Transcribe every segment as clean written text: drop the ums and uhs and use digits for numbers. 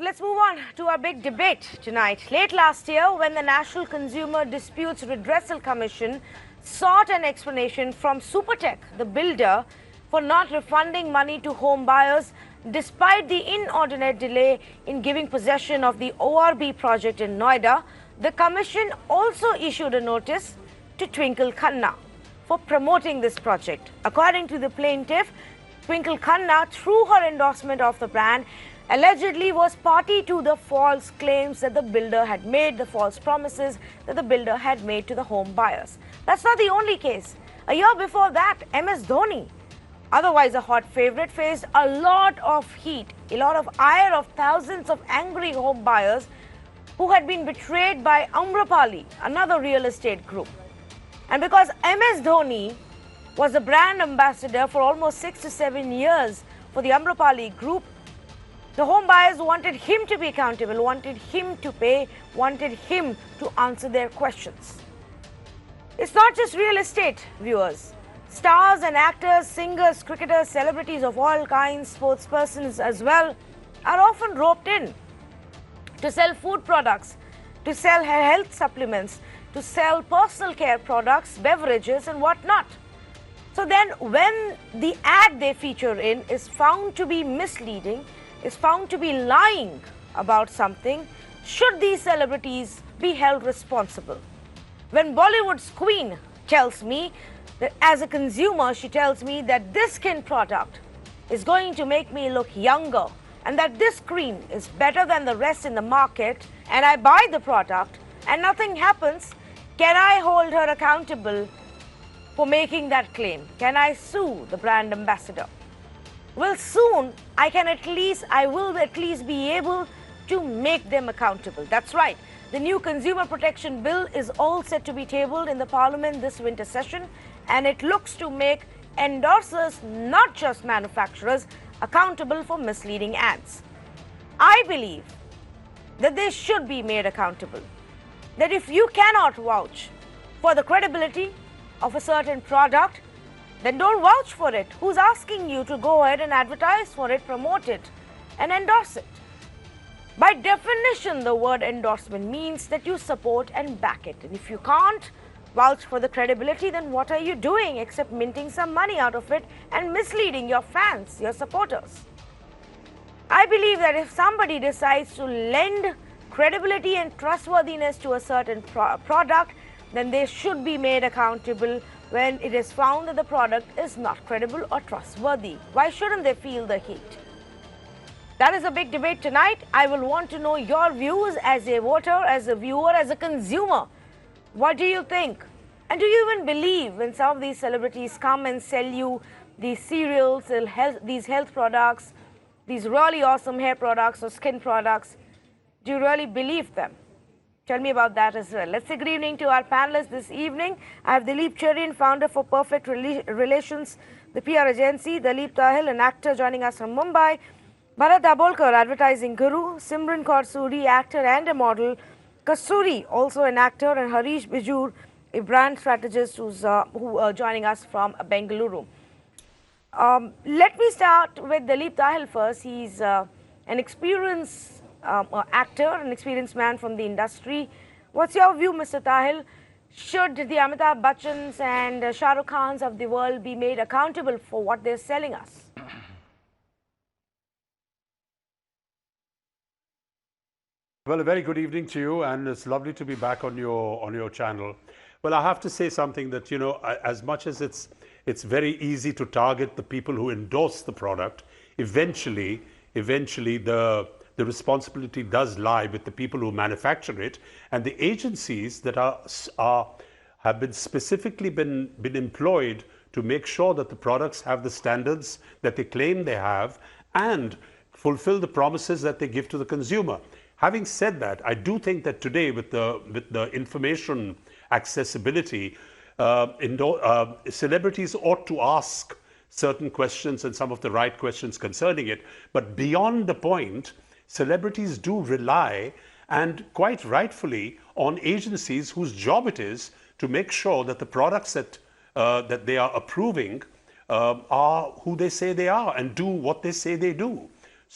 Let's move on to our big debate tonight. Late last year, when the National Consumer Disputes Redressal Commission sought an explanation from Supertech, the builder, for not refunding money to home buyers despite the inordinate delay in giving possession of the ORB project in Noida, the commission also issued a notice to Twinkle Khanna for promoting this project. According to the plaintiff, Twinkle Khanna, through her endorsement of the brand, allegedly was party to the false claims that the builder had made, the false promises that the builder had made to the home buyers. That's not the only case. A year before that, MS Dhoni, otherwise a hot favorite, faced a lot of heat, a lot of ire of thousands of angry home buyers who had been betrayed by Amrapali, another real estate group. And because MS Dhoni was the brand ambassador for almost 6 to 7 years for the Amrapali group, the home buyers wanted him to be accountable, wanted him to pay, wanted him to answer their questions. It's not just real estate, viewers. Stars and actors, singers, cricketers, celebrities of all kinds, sportspersons as well, are often roped in to sell food products, to sell health supplements, to sell personal care products, beverages and whatnot. So then when the ad they feature in is found to be misleading, is found to be lying about something, should these celebrities be held responsible? When Bollywood's queen tells me that as a consumer, she tells me that this skin product is going to make me look younger and that this cream is better than the rest in the market, and I buy the product and nothing happens, can I hold her accountable for making that claim? Can I sue the brand ambassador? Well, soon I will at least be able to make them accountable. That's right. The new Consumer Protection Bill is all set to be tabled in the Parliament this winter session, and it looks to make endorsers, not just manufacturers, accountable for misleading ads. I believe that they should be made accountable. That if you cannot vouch for the credibility of a certain product, then don't vouch for it. Who's asking you to go ahead and advertise for it, promote it, and endorse it? By definition, the word endorsement means that you support and back it. And if you can't vouch for the credibility, then what are you doing except minting some money out of it and misleading your fans, your supporters? I believe that if somebody decides to lend credibility and trustworthiness to a certain product, then they should be made accountable when it is found that the product is not credible or trustworthy. Why shouldn't they feel the heat? That is a big debate tonight. I will want to know your views as a voter, as a viewer, as a consumer. What do you think? And do you even believe when some of these celebrities come and sell you these cereals, these health products, these really awesome hair products or skin products? Do you really believe them? Tell me about that as well. Let's say good evening to our panelists this evening. I have Dilip Cherian, founder for Perfect Relations, the PR agency. Dilip Tahil, an actor joining us from Mumbai. Bharat Dabolkar, advertising guru. Simran Kaur Suri, actor and a model. Kasturi, also an actor. And Harish Bijur, a brand strategist who joining us from Bengaluru. Let me start with Dilip Tahil first. He's an experienced actor, an experienced man from the industry. What's your view, Mr. Tahil? Should the Amitabh Bachchans and Shah Rukh Khans of the world be made accountable for what they're selling us? Well, a very good evening to you, and it's lovely to be back on your channel. Well, I have to say something that, you know, as much as it's very easy to target the people who endorse the product, eventually the responsibility does lie with the people who manufacture it, and the agencies that have been specifically been employed to make sure that the products have the standards that they claim they have and fulfill the promises that they give to the consumer. Having said that, I do think that today with the information accessibility, celebrities ought to ask certain questions and some of the right questions concerning it. But beyond the point, celebrities do rely, and quite rightfully, on agencies whose job it is to make sure that the products that they are approving are who they say they are and do what they say they do.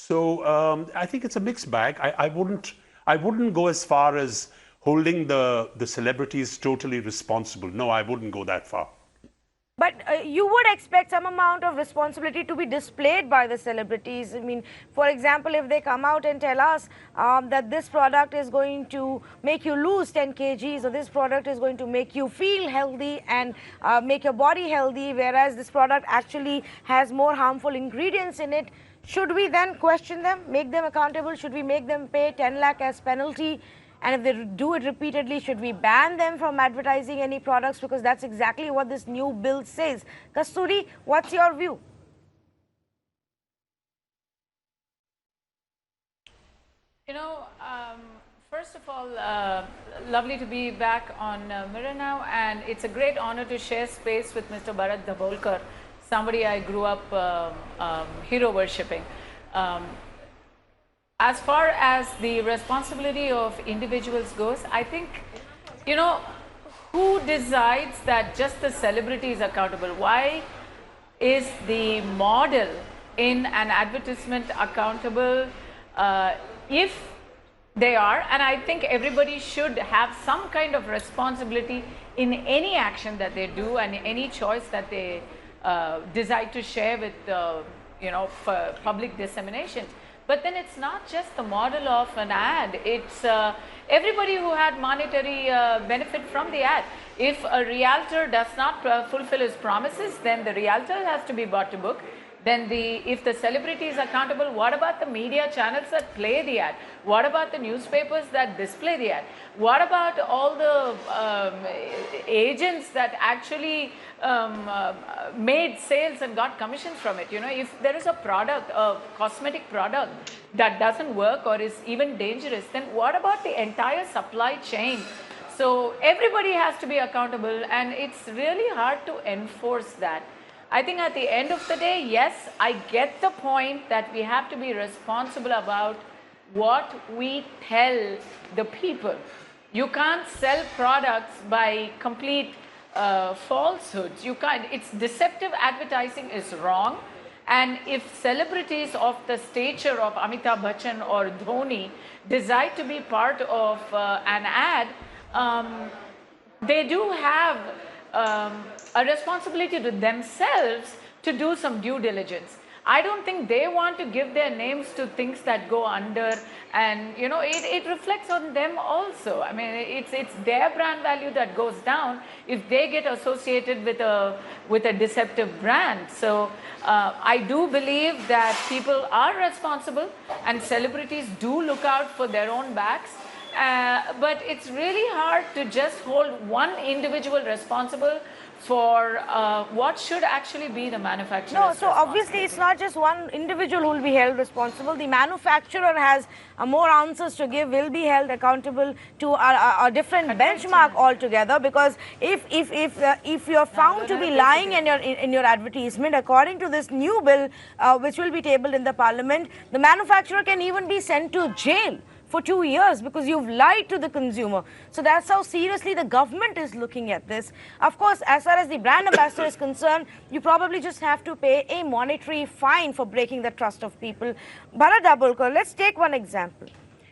So I think it's a mixed bag. I wouldn't go as far as holding the celebrities totally responsible. No, I wouldn't go that far. But you would expect some amount of responsibility to be displayed by the celebrities. I mean, for example, if they come out and tell us that this product is going to make you lose 10 kgs, or this product is going to make you feel healthy and make your body healthy, whereas this product actually has more harmful ingredients in it, should we then question them, make them accountable? Should we make them pay 10 lakh as penalty? And if they do it repeatedly, should we ban them from advertising any products? Because that's exactly what this new bill says. Kasturi, what's your view? You know, first of all, lovely to be back on Mirror now, and it's a great honor to share space with Mr. Bharat Dabholkar, somebody I grew up hero worshipping. As far as the responsibility of individuals goes, I think, you know, who decides that just the celebrity is accountable? Why is the model in an advertisement accountable if they are? And I think everybody should have some kind of responsibility in any action that they do and any choice that they decide to share with, you know, for public dissemination. But then it's not just the model of an ad, it's everybody who had monetary benefit from the ad. If a realtor does not fulfill his promises, then the realtor has to be brought to book. Then if the celebrity is accountable, what about the media channels that play the ad? What about the newspapers that display the ad? What about all the agents that actually made sales and got commissions from it? You know, if there is a product, a cosmetic product that doesn't work or is even dangerous, then what about the entire supply chain? So everybody has to be accountable, and it's really hard to enforce that. I think at the end of the day, yes, I get the point that we have to be responsible about what we tell the people. You can't sell products by complete falsehoods. You can't. It's deceptive advertising is wrong. And if celebrities of the stature of Amitabh Bachchan or Dhoni decide to be part of an ad, they do have a responsibility to themselves to do some due diligence. I don't think they want to give their names to things that go under, and you know, it reflects on them also. I mean, it's their brand value that goes down if they get associated with a deceptive brand. So I do believe that people are responsible and celebrities do look out for their own backs. But it's really hard to just hold one individual responsible for what should actually be the manufacturer's No, so obviously it's not just one individual who will be held responsible. The manufacturer has more answers to give, will be held accountable to a different benchmark altogether. Because if you're found to be lying in your advertisement, according to this new bill which will be tabled in the parliament, the manufacturer can even be sent to jail for 2 years because you've lied to the consumer. So that's how seriously the government is looking at this. Of course, as far as the brand ambassador is concerned, you probably just have to pay a monetary fine for breaking the trust of people. Bharat Dabholkar, let's take one example.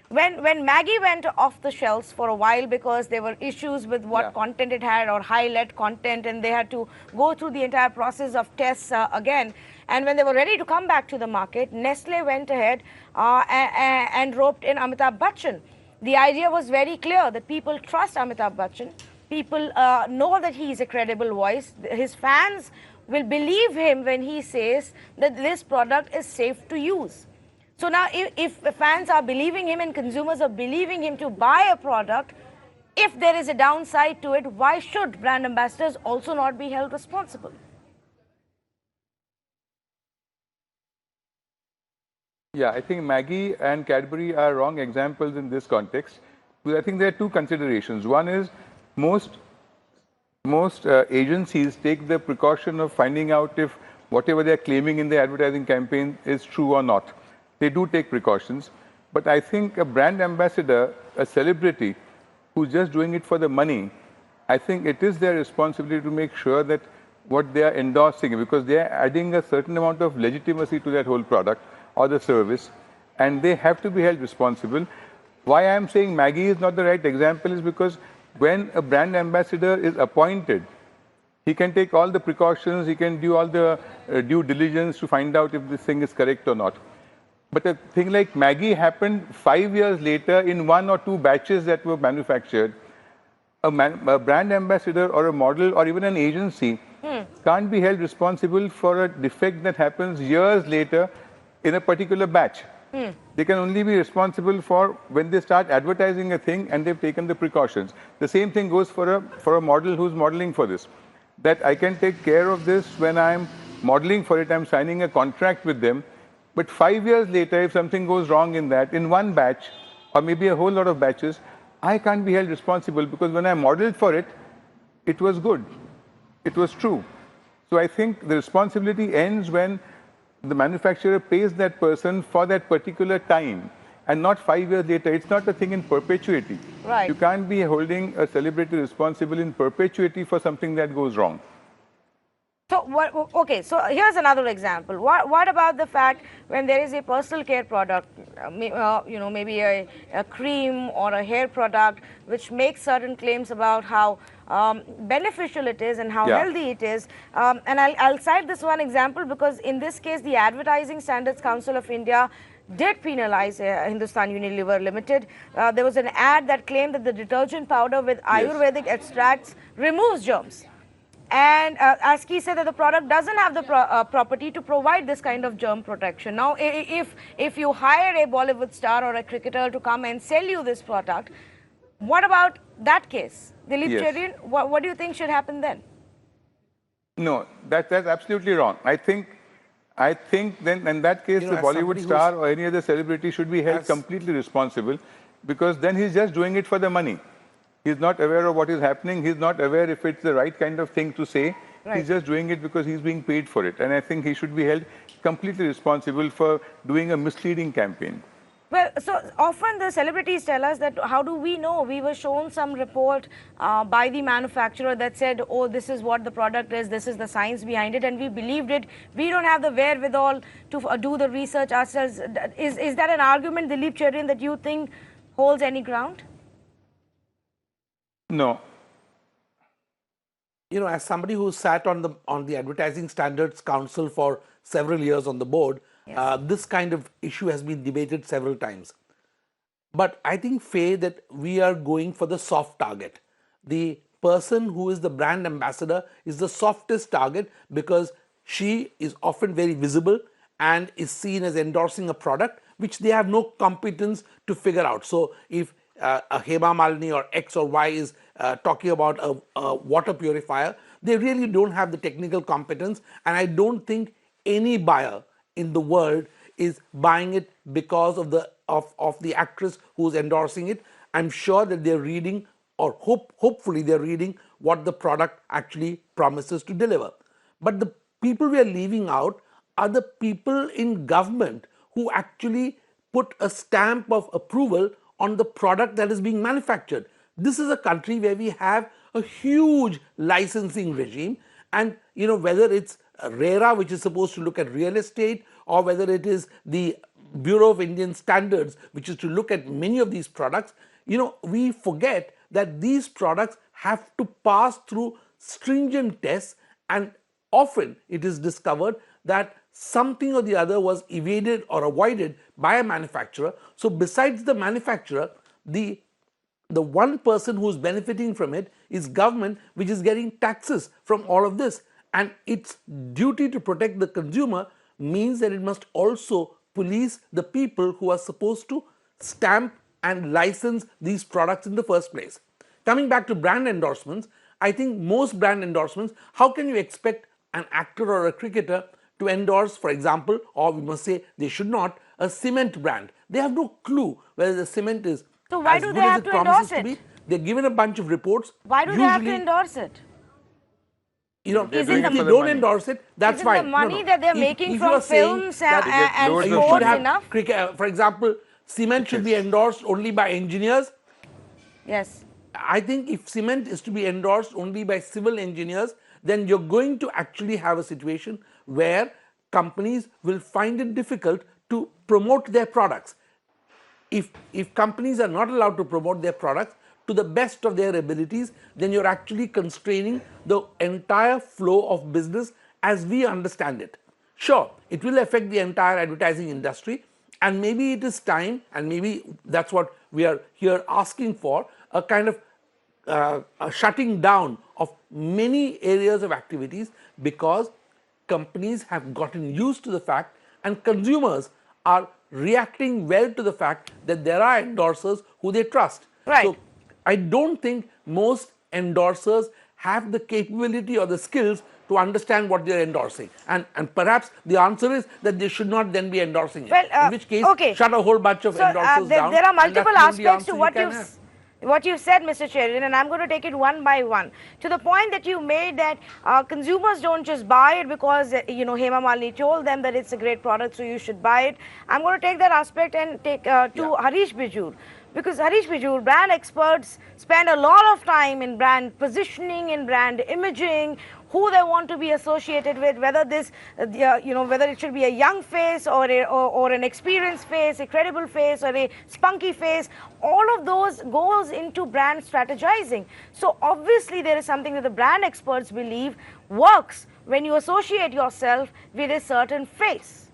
When Maggie went off the shelves for a while because there were issues with what content it had or high-lead content, and they had to go through the entire process of tests again. And when they were ready to come back to the market, Nestle went ahead and roped in Amitabh Bachchan. The idea was very clear that people trust Amitabh Bachchan. People know that he is a credible voice. His fans will believe him when he says that this product is safe to use. So now if the fans are believing him and consumers are believing him to buy a product, if there is a downside to it, why should brand ambassadors also not be held responsible? Yeah, I think Maggie and Cadbury are wrong examples in this context. Because I think there are two considerations. One is most agencies take the precaution of finding out if whatever they are claiming in the advertising campaign is true or not. They do take precautions. But I think a brand ambassador, a celebrity, who's just doing it for the money, I think it is their responsibility to make sure that what they are endorsing, because they are adding a certain amount of legitimacy to that whole product. or the service, and they have to be held responsible. Why I am saying Maggie is not the right example is because when a brand ambassador is appointed, he can take all the precautions, he can do all the due diligence to find out if this thing is correct or not. But a thing like Maggie happened 5 years later in 1 or 2 batches that were manufactured. A brand ambassador or a model or even an agency can't be held responsible for a defect that happens years later in a particular batch. They can only be responsible for when they start advertising a thing and they've taken the precautions. The same thing goes for a model who's modeling for this. That I can take care of this when I'm modeling for it, I'm signing a contract with them. But 5 years later, if something goes wrong in that, in one batch, or maybe a whole lot of batches, I can't be held responsible because when I modeled for it, it was good. It was true. So I think the responsibility ends when the manufacturer pays that person for that particular time and not 5 years later. It's not a thing in perpetuity. Right. You can't be holding a celebrity responsible in perpetuity for something that goes wrong. So, okay, so here's another example. What about the fact when there is a personal care product, maybe a cream or a hair product, which makes certain claims about how beneficial it is and how healthy it is. And I'll cite this one example because in this case, the Advertising Standards Council of India did penalize Hindustan Unilever Limited. There was an ad that claimed that the detergent powder with Ayurvedic extracts removes germs. And ASCII said that the product doesn't have the property to provide this kind of germ protection. Now, if you hire a Bollywood star or a cricketer to come and sell you this product, what about that case? Dilip Cherian, what do you think should happen then? No, that's absolutely wrong. I think then in that case, the Bollywood star or any other celebrity should be held completely responsible because then he's just doing it for the money. He's not aware of what is happening. He's not aware if it's the right kind of thing to say. Right. He's just doing it because he's being paid for it. And I think he should be held completely responsible for doing a misleading campaign. Well, so often the celebrities tell us that how do we know? We were shown some report by the manufacturer that said, oh, this is what the product is, this is the science behind it, and we believed it. We don't have the wherewithal to do the research ourselves. Is that an argument, Dilip Cherian, that you think holds any ground? No. You know, as somebody who sat on the Advertising Standards Council for several years on the board, this kind of issue has been debated several times. But I think, Faye, that we are going for the soft target. The person who is the brand ambassador is the softest target because she is often very visible and is seen as endorsing a product which they have no competence to figure out. So if a Hema Malini or X or Y is talking about a water purifier, they really don't have the technical competence, and I don't think any buyer in the world is buying it because of the actress who's endorsing it. I'm sure that they're reading, or hopefully they're reading what the product actually promises to deliver. But the people we are leaving out are the people in government who actually put a stamp of approval on the product that is being manufactured. This is a country where we have a huge licensing regime, and you know, whether it's RERA, which is supposed to look at real estate, or whether it is the Bureau of Indian Standards, which is to look at many of these products, you know, we forget that these products have to pass through stringent tests, and often it is discovered that something or the other was evaded or avoided by a manufacturer. So besides the manufacturer, the one person who is benefiting from it is government, which is getting taxes from all of this. And its duty to protect the consumer means that it must also police the people who are supposed to stamp and license these products in the first place. Coming back to brand endorsements, I think most brand endorsements, how can you expect an actor or a cricketer to endorse, for example, or we must say they should not, a cement brand? They have no clue whether the cement is so why as do good they as have it to promises endorse to it? be. They're given a bunch of reports. Why do they have to endorse it? You know, if doing they it for the don't money. endorse it, that's fine. The money that they're making if from you are saying films that and loads of you sports should have enough? cricket, for example, cement should be endorsed only by engineers. Yes. I think if cement is to be endorsed only by civil engineers, then you're going to actually have a situation where companies will find it difficult to promote their products. If companies are not allowed to promote their products to the best of their abilities, then you're actually constraining the entire flow of business as we understand it. Sure, it will affect the entire advertising industry, and maybe it is time, and maybe that's what we are here asking for, a kind of a shutting down of many areas of activities, because companies have gotten used to the fact and consumers are reacting well to the fact that there are endorsers who they trust. Right. So I don't think most endorsers have the capability or the skills to understand what they're endorsing. And perhaps the answer is that they should not then be endorsing it. Well, in which case, okay. shut a whole bunch of So, endorsers down. there are and that's multiple the only aspects to answer what you can you've have. what you've said, Mr. Chairman, and I'm going to take it one by one. To the point that you made that consumers don't just buy it because Hema Malini told them that it's a great product, so you should buy it. I'm going to take that aspect and take to Harish Bijur. Because Harish Bijur, brand experts spend a lot of time in brand positioning, in brand imaging, who they want to be associated with, whether this, whether it should be a young face or an experienced face, a credible face or a spunky face. All of those goes into brand strategizing. So obviously there is something that the brand experts believe works when you associate yourself with a certain face.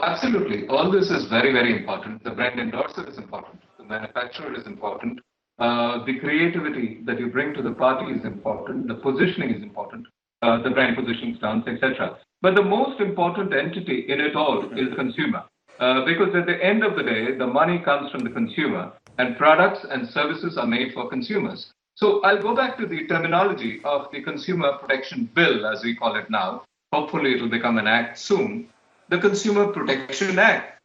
Absolutely. All this is very, very important. The brand endorser is important. The manufacturer is important. The creativity that you bring to the party is important. The positioning is important. The brand positioning stance, etc. But the most important entity in it all is the consumer. Because at the end of the day, the money comes from the consumer, and products and services are made for consumers. So I'll go back to the terminology of the Consumer Protection Bill, as we call it now. Hopefully it will become an act soon. The Consumer Protection Act.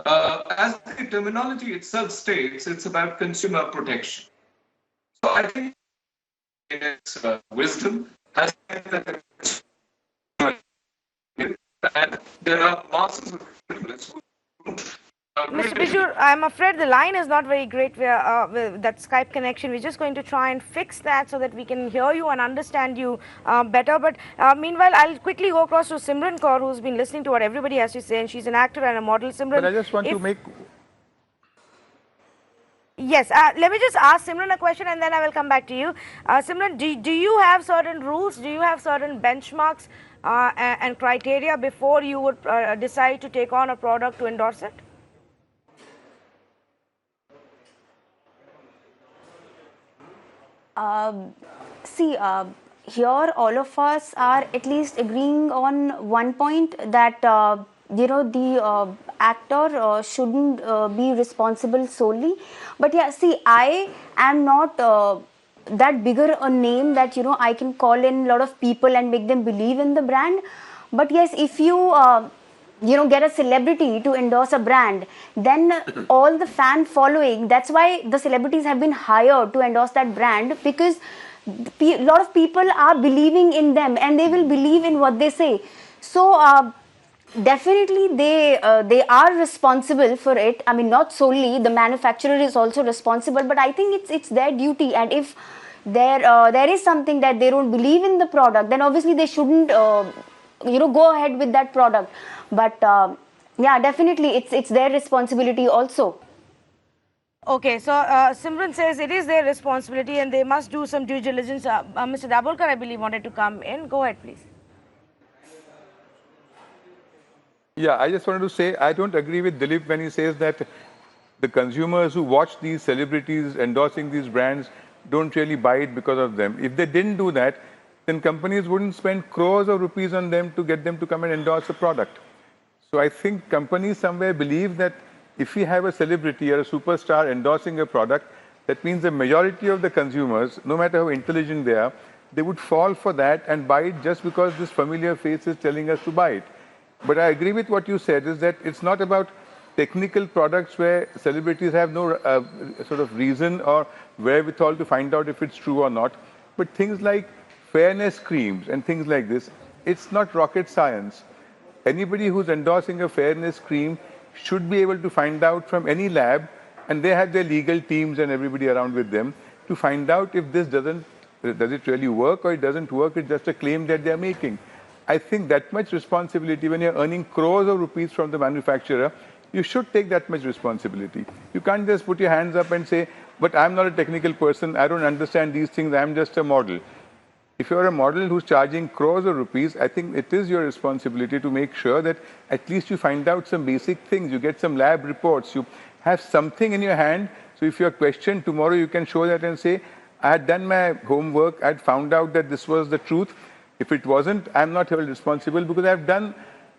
As the terminology itself states, it's about consumer protection. So I think in its wisdom has said that and there are masses of criminals who Mr. Bijur, I'm afraid the line is not very great with that Skype connection. We're just going to try and fix that so that we can hear you and understand you better. But meanwhile, I'll quickly go across to Simran Kaur, who's been listening to what everybody has to say, and she's an actor and a model. Simran, But I just want to make... Yes, let me just ask Simran a question and then I will come back to you. Simran, do you have certain rules, do you have certain benchmarks and criteria before you would decide to take on a product to endorse it? Here all of us are at least agreeing on one point that the actor shouldn't be responsible solely. But yeah, see, I am not that bigger a name that I can call in a lot of people and make them believe in the brand. But yes, if you get a celebrity to endorse a brand, then all the fan following, that's why the celebrities have been hired to endorse that brand, because a lot of people are believing in them and they will believe in what they say. So definitely they are responsible for it. I mean, not solely, the manufacturer is also responsible, but I think it's their duty. And if there is something that they don't believe in the product, then obviously they shouldn't go ahead with that product. But yeah, definitely it's their responsibility also. Okay, so Simran says it is their responsibility and they must do some due diligence. Mr. Dabholkar, I believe, wanted to come in. Go ahead, please. Yeah, I just wanted to say, I don't agree with Dilip when he says that the consumers who watch these celebrities endorsing these brands don't really buy it because of them. If they didn't do that, then companies wouldn't spend crores of rupees on them to get them to come and endorse a product. So I think companies somewhere believe that if we have a celebrity or a superstar endorsing a product, that means the majority of the consumers, no matter how intelligent they are, they would fall for that and buy it just because this familiar face is telling us to buy it. But I agree with what you said, is that it's not about technical products where celebrities have no sort of reason or wherewithal to find out if it's true or not. But things like fairness creams and things like this, it's not rocket science. Anybody who's endorsing a fairness cream should be able to find out from any lab, and they have their legal teams and everybody around with them to find out if this does it really work or it doesn't work, it's just a claim that they're making. I think that much responsibility, when you're earning crores of rupees from the manufacturer, you should take that much responsibility. You can't just put your hands up and say, but I'm not a technical person, I don't understand these things, I'm just a model. If you're a model who's charging crores of rupees, I think it is your responsibility to make sure that at least you find out some basic things, you get some lab reports, you have something in your hand, so if you're questioned tomorrow, you can show that and say, I had done my homework, I had found out that this was the truth. If it wasn't, I'm not held responsible because I've done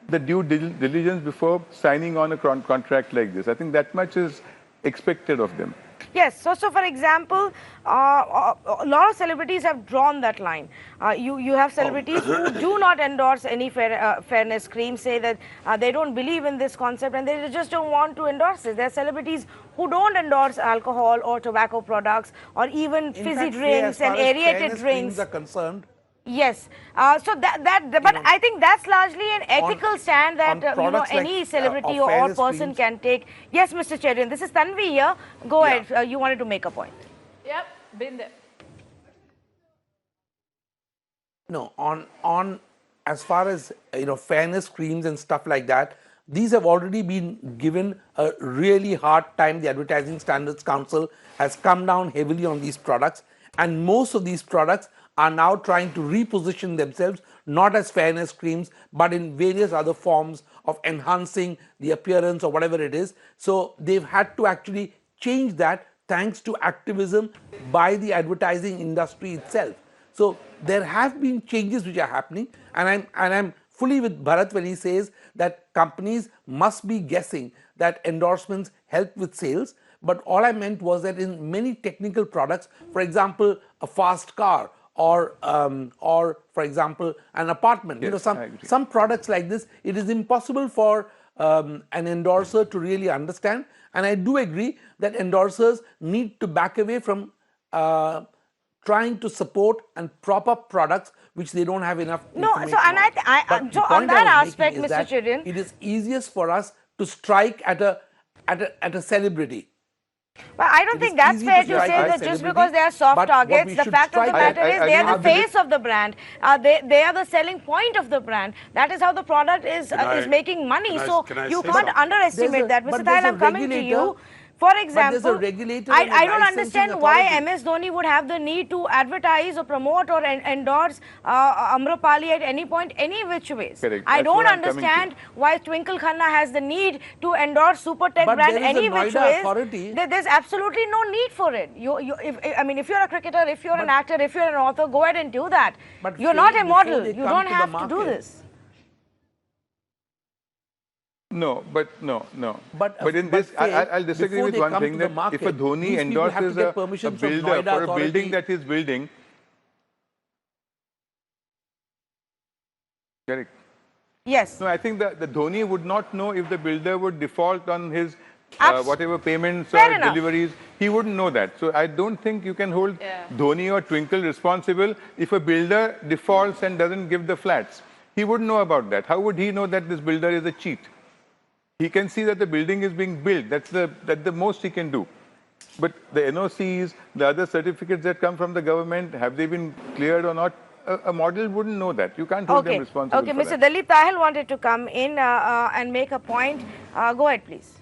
the due diligence before signing on a contract like this. I think that much is expected of them. Yes, so for example, a lot of celebrities have drawn that line. You have celebrities who do not endorse any fairness cream, say that they don't believe in this concept and they just don't want to endorse it. There are celebrities who don't endorse alcohol or tobacco products or even fizzy drinks and aerated drinks. Are concerned. Yes, so but I think that's largely an ethical stand that any celebrity or person can take. Yes, Mr. Cherian, this is Tanvi here. Go ahead. You wanted to make a point. Yep, been there. No, on as far as fairness creams and stuff like that, these have already been given a really hard time. The Advertising Standards Council has come down heavily on these products, and most of these products are now trying to reposition themselves not as fairness creams but in various other forms of enhancing the appearance or whatever it is. So they've had to actually change that thanks to activism by the advertising industry itself. So there have been changes which are happening, and I'm fully with Bharat when he says that companies must be guessing that endorsements help with sales. But all I meant was that in many technical products, for example, a fast car, or for example an apartment, yes, some products like this, it is impossible for an endorser to really understand, and I do agree that endorsers need to back away from trying to support and prop up products which they don't have enough information. So and so on that aspect, Mr. Cherian, it is easiest for us to strike at a celebrity. But I don't think that's fair to say that just because they are soft targets, the fact of the matter is they are the face of the brand. They are the selling point of the brand. That is how the product is making money. So you can't underestimate that. Mr. Thayil, I'm coming to you. For example, I don't understand why MS Dhoni would have the need to advertise or promote or endorse Amrapali at any point, any which ways. Correct. I don't understand why Twinkle Khanna has the need to endorse Supertech brand any which ways. There's absolutely no need for it. If you're a cricketer, if you're an actor, if you're an author, go ahead and do that. But you're not a model. You don't have to do this. No. But in this, I'll disagree with one thing, that if a Dhoni endorses a builder for a building that he's building, correct? Yes. No, I think that the Dhoni would not know if the builder would default on his whatever payments or deliveries. He wouldn't know that. So I don't think you can hold Dhoni or Twinkle responsible if a builder defaults and doesn't give the flats. He wouldn't know about that. How would he know that this builder is a cheat? He can see that the building is being built. That's the most he can do. But the NOCs, the other certificates that come from the government, have they been cleared or not? A model wouldn't know that. You can't hold them responsible for Mr. that. Dalip Tahil wanted to come in and make a point. Go ahead, please.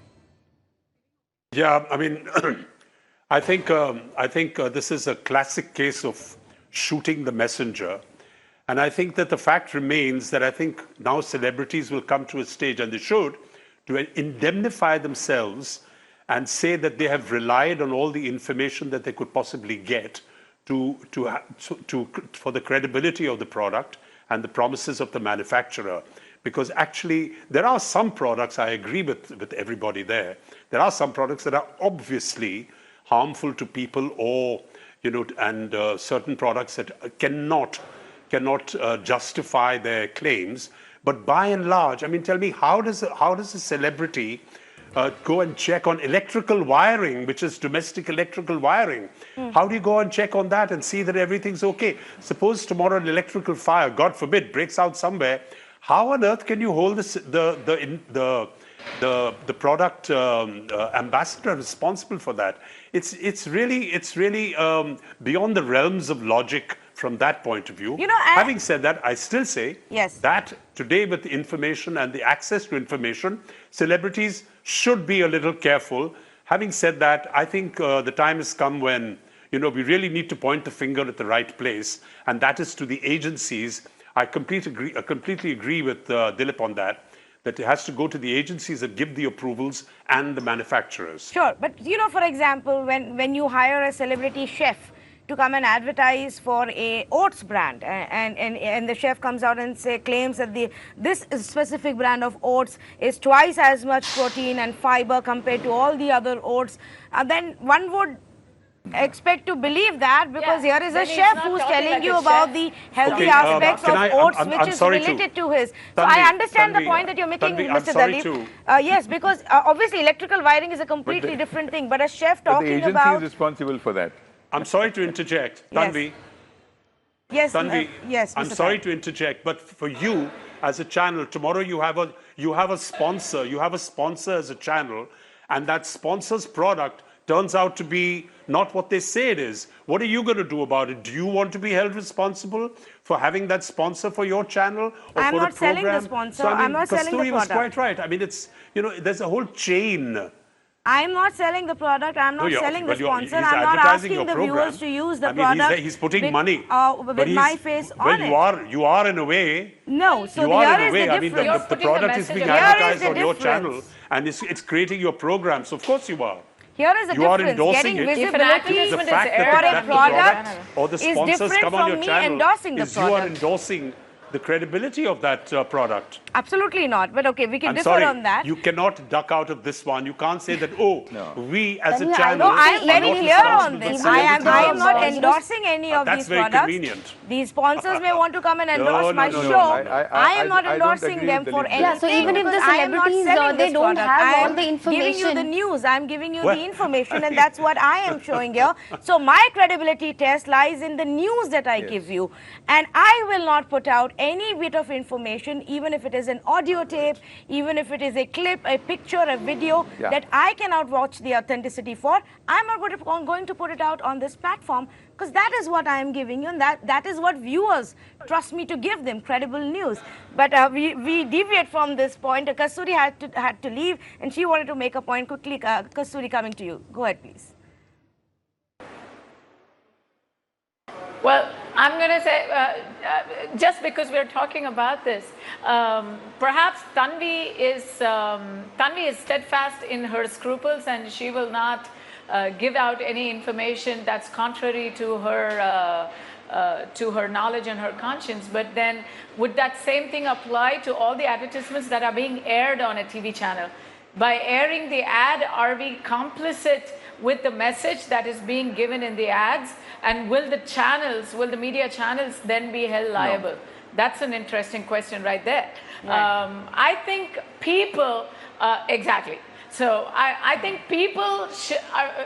Yeah, I mean, I think this is a classic case of shooting the messenger. And I think that the fact remains that I think now celebrities will come to a stage, and they should, to indemnify themselves and say that they have relied on all the information that they could possibly get for the credibility of the product and the promises of the manufacturer. Because actually, there are some products, I agree with everybody there, there are some products that are obviously harmful to people, or, and certain products that cannot justify their claims. But by and large, I mean, tell me, how does a celebrity go and check on electrical wiring, which is domestic electrical wiring? How do you go and check on that and see that everything's okay? Suppose tomorrow an electrical fire, God forbid, breaks out somewhere. How on earth can you hold the product ambassador responsible for that? It's really beyond the realms of logic from that point of view. You know, having said that, I still say Yes. that today with the information and the access to information, celebrities should be a little careful. Having said that, I think the time has come when, we really need to point the finger at the right place, and that is to the agencies. I completely agree with Dilip on that it has to go to the agencies that give the approvals and the manufacturers. Sure, but for example, when you hire a celebrity chef to come and advertise for a oats brand, and the chef comes out and claims that this specific brand of oats is twice as much protein and fiber compared to all the other oats, then one would expect to believe that, because here is a chef who's telling you about the healthy aspects of oats, which is related to his. So I understand the point that you're making, Mr. Dalip. Yes, because obviously electrical wiring is a completely different thing, but a chef talking about... the agency is responsible for that. I'm sorry to interject, Tanvi. Yes, Tanvi, yes, I'm sorry to interject, but for you as a channel, tomorrow you have a sponsor. You have a sponsor as a channel, and that sponsor's product turns out to be not what they say it is. What are you going to do about it? Do you want to be held responsible for having that sponsor for your channel or I'm for not the program? selling the sponsor. So, I'm not selling the Kasturi was product. quite right. I mean, it's, there's a whole chain. I'm not selling the product. I'm not selling the sponsor. I'm not advertising asking your the program. viewers to use the I mean, product. He's putting money. With my face on it. Well, you are in a way. No, so you are here in a is way. the I mean, difference. the product is being advertised on your channel, and it's creating your program. So of course you are. Here is the You are difference. endorsing Getting it. visibility The for fact a product or the is sponsors different come on your from me channel endorsing the is you are product. endorsing the credibility of that product. Absolutely not. But okay, we can I'm differ sorry, on that. you cannot duck out of this one. You can't say that, we as a Tanvi, channel... No, I am very are not clear on responsible this. for I am celebrity not endorsements. endorsing any of That's these very products. convenient. These sponsors may want to come and endorse No, my no, no, show. no. I am not I don't endorsing agree them with for Dilip. anything. Yeah, so even if the because I am not celebrities, selling they this don't product. have I all am the giving you the information. news. I am giving you Well- the information, and that's what I am showing here. So my credibility test lies in the news that I give you, and I will not put out any bit of information, even if it is an audio tape, even if it is a clip, a picture, a video that I cannot vouch the authenticity for. I'm not going to put it out on this platform, because that is what I am giving you, and that is what viewers trust me to give them, credible news. But we deviate from this point. Kasturi had to leave, and she wanted to make a point quickly. Kasturi, coming to you. Go ahead, please. Well, I'm going to say, just because we're talking about this, perhaps Tanvi is steadfast in her scruples, and she will not give out any information that's contrary to her knowledge and her conscience. But then, would that same thing apply to all the advertisements that are being aired on a TV channel? By airing the ad, are we complicit with the message that is being given in the ads? And will the media channels then be held liable? No. That's an interesting question right there. Right. I think people, exactly. So I think people,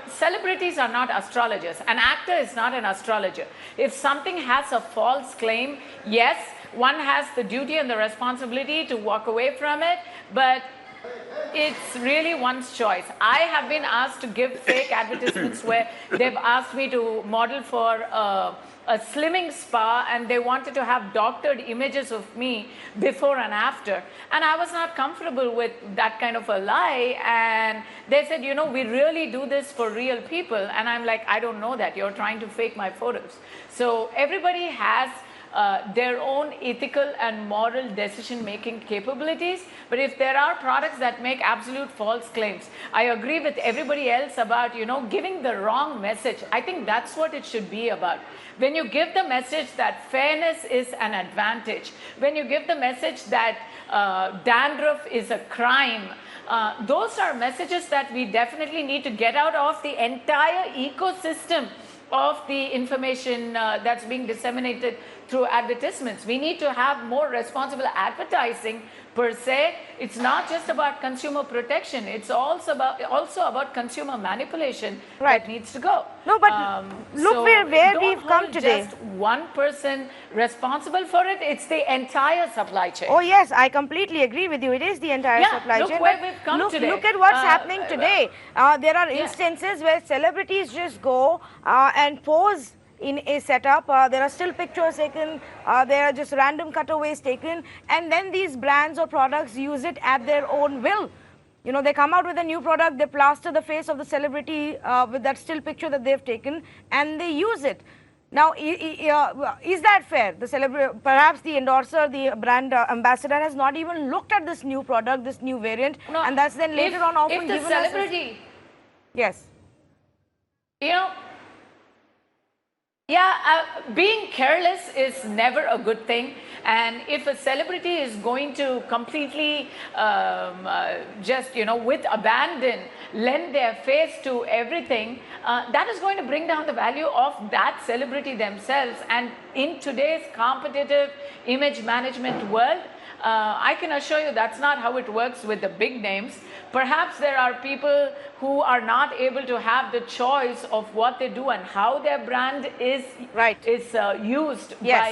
celebrities are not astrologers. An actor is not an astrologer. If something has a false claim, yes, one has the duty and the responsibility to walk away from it, but it's really one's choice. I have been asked to give fake advertisements where they've asked me to model for a slimming spa, and they wanted to have doctored images of me before and after. And I was not comfortable with that kind of a lie. And they said, we really do this for real people. And I'm like, I don't know that. You're trying to fake my photos. So everybody has their own ethical and moral decision-making capabilities. But if there are products that make absolute false claims, I agree with everybody else about, giving the wrong message. I think that's what it should be about. When you give the message that fairness is an advantage, when you give the message that dandruff is a crime, those are messages that we definitely need to get out of the entire ecosystem of the information that's being disseminated through advertisements. We need to have more responsible advertising per se. It's not just about consumer protection. It's also about consumer manipulation that needs to go. No, but look where we've come today. Just one person responsible for it. It's the entire supply chain. Oh yes, I completely agree with you. It is the entire supply chain. Look where we've come today. Look at what's happening today. There are instances where celebrities just go and pose in a setup. There are still pictures taken, there are just random cutaways taken, and then these brands or products use it at their own will. You know, they come out with a new product, they plaster the face of the celebrity with that still picture that they've taken, and they use it. Now, is that fair? The celebrity, perhaps the endorser, the brand ambassador has not even looked at this new product, this new variant, No, and that's then later on often if the given celebrity, yes. you know, being careless is never a good thing. And if a celebrity is going to completely just, you know, with abandon, lend their face to everything, that is going to bring down the value of that celebrity themselves. And in today's competitive image management world, I can assure you that's not how it works with the big names. Perhaps there are people who are not able to have the choice of what they do and how their brand is used by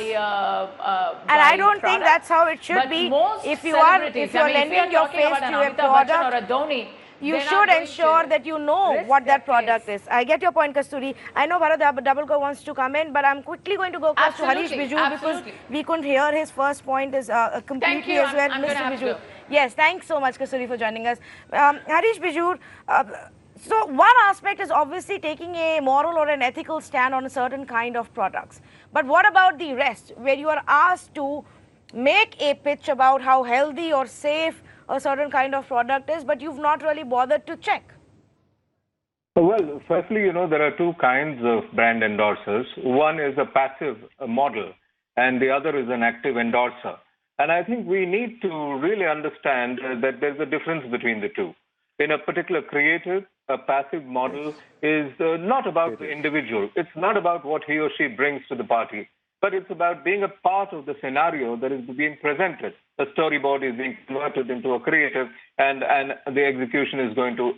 and I don't think that's how it should be. If you are lending your face to a product, or a Dhoni, you should ensure that you know what that product is. I get your point, Kasturi. I know Bharat Dabulkar wants to come in, but I'm quickly going to go across to Harish Bijou because we couldn't hear his first point is completely as well. Mr. Bijou. Yes, thanks so much, Kasturi, for joining us. Harish Bijou, so one aspect is obviously taking a moral or an ethical stand on a certain kind of products. But what about the rest, where you are asked to make a pitch about how healthy or safe a certain kind of product is, but you've not really bothered to check? Well, firstly, you know, there are two kinds of brand endorsers. One is a passive model, and the other is an active endorser. And I think we need to really understand that there's a difference between the two. In a particular creative, a passive model is not about the individual. It's not about what he or she brings to the party, but it's about being a part of the scenario that is being presented. The storyboard is being converted into a creative, and the execution is going to,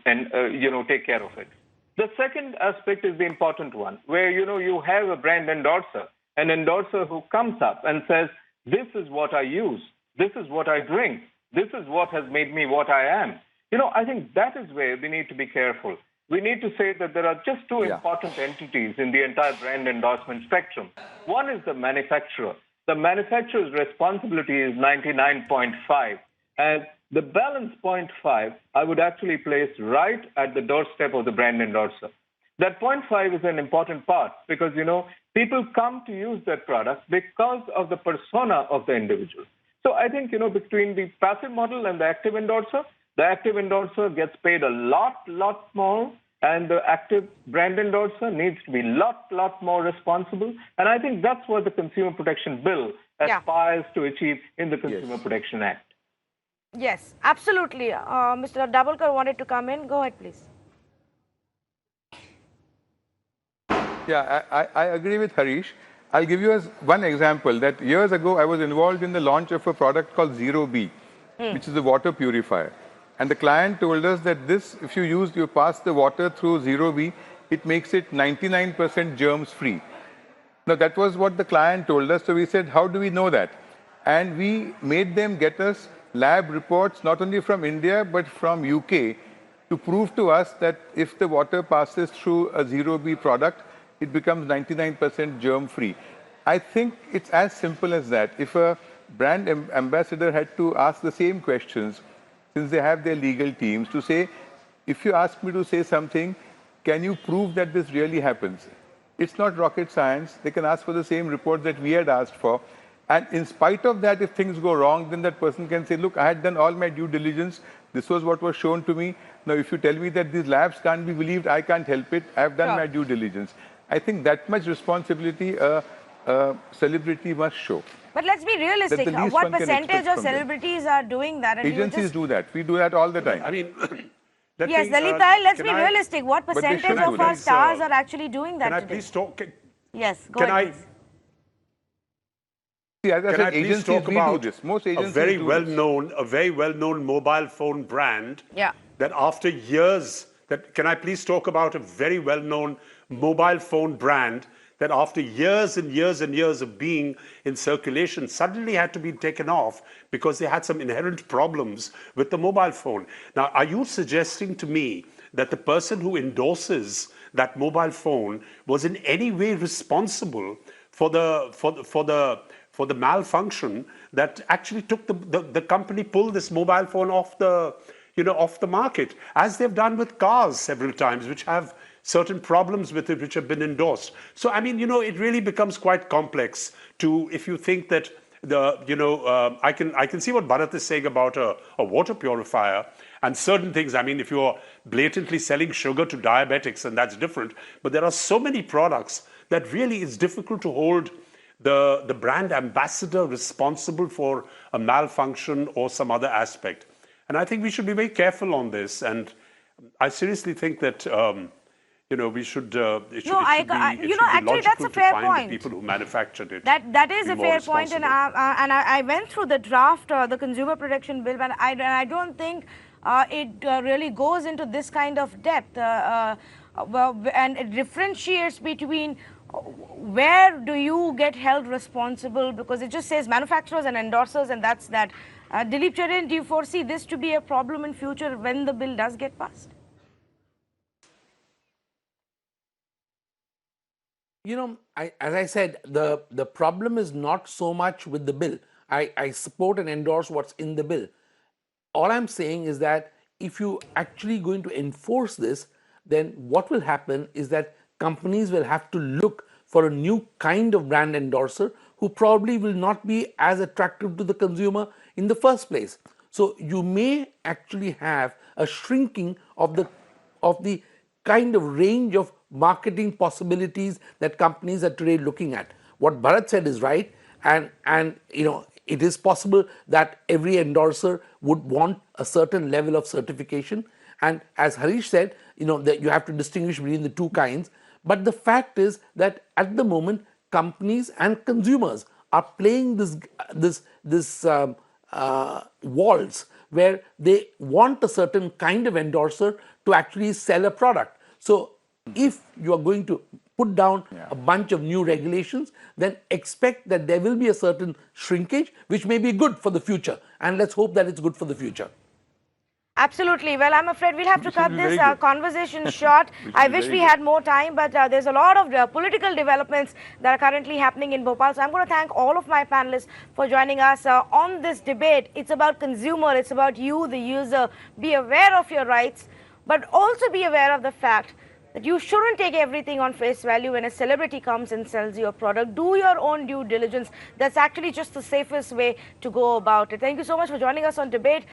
take care of it. The second aspect is the important one, where, you know, you have a brand endorser, an endorser who comes up and says, this is what I use, this is what I drink, this is what has made me what I am. You know, I think that is where we need to be careful. We need to say that there are just two important entities in the entire brand endorsement spectrum. One is the manufacturer. The manufacturer's responsibility is 99.5. And the balance 0.5, I would actually place right at the doorstep of the brand endorser. That 0.5 is an important part because, you know, people come to use that product because of the persona of the individual. So I think, you know, between the passive model and the active endorser gets paid a lot more, and the active brand endorser needs to be lot more responsible. And I think that's what the Consumer Protection Bill aspires to achieve in the Consumer Protection Act. Yes, absolutely. Mr. Dabulkar wanted to come in. Go ahead, please. Yeah, I agree with Harish. I'll give you one example that years ago I was involved in the launch of a product called ZeroB, which is a water purifier. And the client told us that this, if you pass the water through ZeroB, it makes it 99% germs free. Now that was what the client told us. So we said, how do we know that? And we made them get us lab reports, not only from India, but from UK, to prove to us that if the water passes through a ZeroB product, it becomes 99% germ free. I think it's as simple as that. If a brand ambassador had to ask the same questions, since they have their legal teams, to say, if you ask me to say something, can you prove that this really happens? It's not rocket science. They can ask for the same report that we had asked for. And in spite of that, if things go wrong, then that person can say, look, I had done all my due diligence. This was what was shown to me. Now, if you tell me that these labs can't be believed, I can't help it. I've done my due diligence. I think that much responsibility a celebrity must show. But let's be realistic. What percentage of celebrities are doing that? And agencies do that. We do that all the time. I mean, yes, Lalitai, let's be realistic. What percentage of our stars are actually doing that today? Can I please talk? Yes, go ahead, please. See, as I said, agencies talk about do this. Most agencies a very well-known mobile phone brand that after years, can I please talk about a very well-known mobile phone brand that after years and years and years of being in circulation suddenly had to be taken off because they had some inherent problems with the mobile phone. Now, are you suggesting to me that the person who endorses that mobile phone was in any way responsible for the malfunction that actually took the company pulled this mobile phone off the market, as they've done with cars several times, which have certain problems with it, which have been endorsed? So, I mean, it really becomes quite complex if you think that I can see what Bharat is saying about a water purifier and certain things. I mean, if you're blatantly selling sugar to diabetics, and that's different, but there are so many products that really it's difficult to hold the brand ambassador responsible for a malfunction or some other aspect. And I think we should be very careful on this. And I seriously think that we should. Actually, that's a fair point. The people who manufactured it. That is a fair point, and I went through the draft, the Consumer Protection Bill, and I don't think it really goes into this kind of depth, and it differentiates between where do you get held responsible, because it just says manufacturers and endorsers, and that's that. Dilip Charan, do you foresee this to be a problem in future when the bill does get passed? As I said, the problem is not so much with the bill. I support and endorse what's in the bill. All I'm saying is that if you actually going to enforce this, then what will happen is that companies will have to look for a new kind of brand endorser who probably will not be as attractive to the consumer in the first place. So you may actually have a shrinking of the kind of range of marketing possibilities that companies are today looking at. What Bharat said is right, and it is possible that every endorser would want a certain level of certification. And as Harish said, that you have to distinguish between the two kinds. But the fact is that at the moment, companies and consumers are playing this waltz where they want a certain kind of endorser to actually sell a product. So if you are going to put down a bunch of new regulations, then expect that there will be a certain shrinkage, which may be good for the future. And let's hope that it's good for the future. Absolutely. Well, I'm afraid we'll have to cut this conversation short. I wish we had more time, but there's a lot of political developments that are currently happening in Bhopal. So I'm going to thank all of my panelists for joining us on this debate. It's about consumer, it's about you, the user. Be aware of your rights, but also be aware of the fact that you shouldn't take everything on face value when a celebrity comes and sells you a product. Do your own due diligence. That's actually just the safest way to go about it. Thank you so much for joining us on debate.